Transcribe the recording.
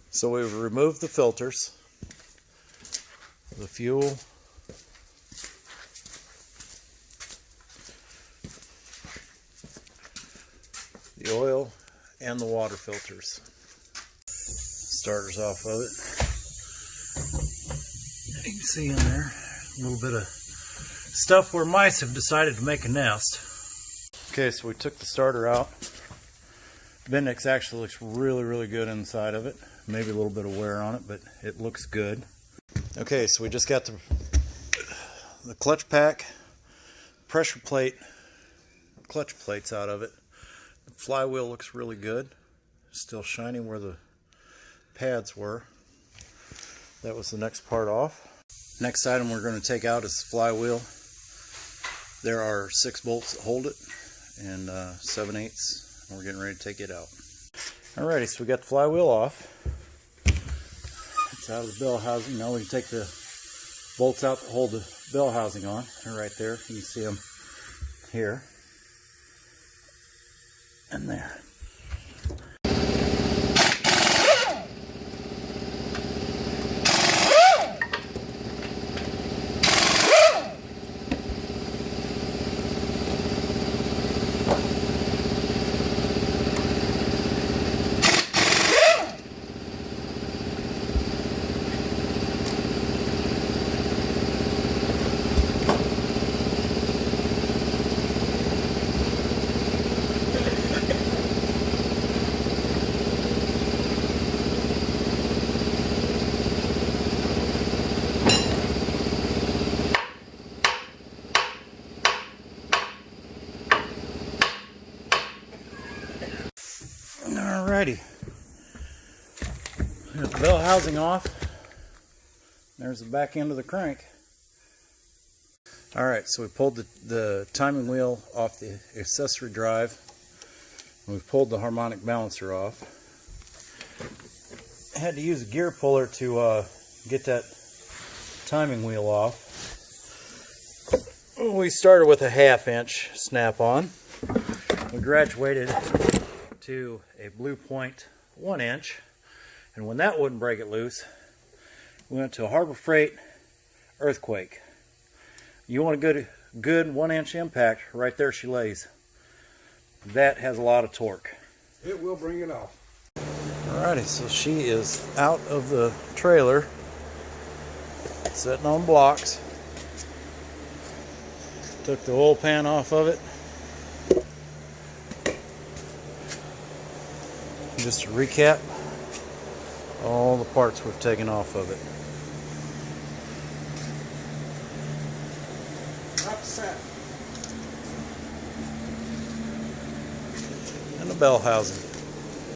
So we've removed the filters, the fuel, the oil, and the water filters. Starters off of it. You can see in there a little bit of stuff where mice have decided to make a nest. Okay, so we took the starter out. Bendix actually looks really good inside of it. Maybe a little bit of wear on it, but it looks good. Okay, so we just got the clutch pack, pressure plate, clutch plates out of it. The flywheel looks really good. Still shiny where the pads were. That was the next part off. Next item we're going to take out is the flywheel. There are 6 bolts that hold it and 7/8. We're getting ready to take it out. Alrighty, so we got the flywheel off. It's out of the bell housing. Now we can take the bolts out to hold the bell housing on. They're right there. You can see them here and there. Alrighty, got the bell housing off. There's the back end of the crank. Alright, so we pulled the timing wheel off the accessory drive. And we pulled the harmonic balancer off. I had to use a gear puller to get that timing wheel off. We started with a 1/2 inch snap-on. We graduated to a Blue Point 1 inch, and when that wouldn't break it loose, we went to a Harbor Freight Earthquake. You want a good 1 inch impact, right there she lays. That has a lot of torque. It will bring it off. Alrighty, so she is out of the trailer, sitting on blocks. Took the oil pan off of it. Just to recap, all the parts we've taken off of it. And the bell housing.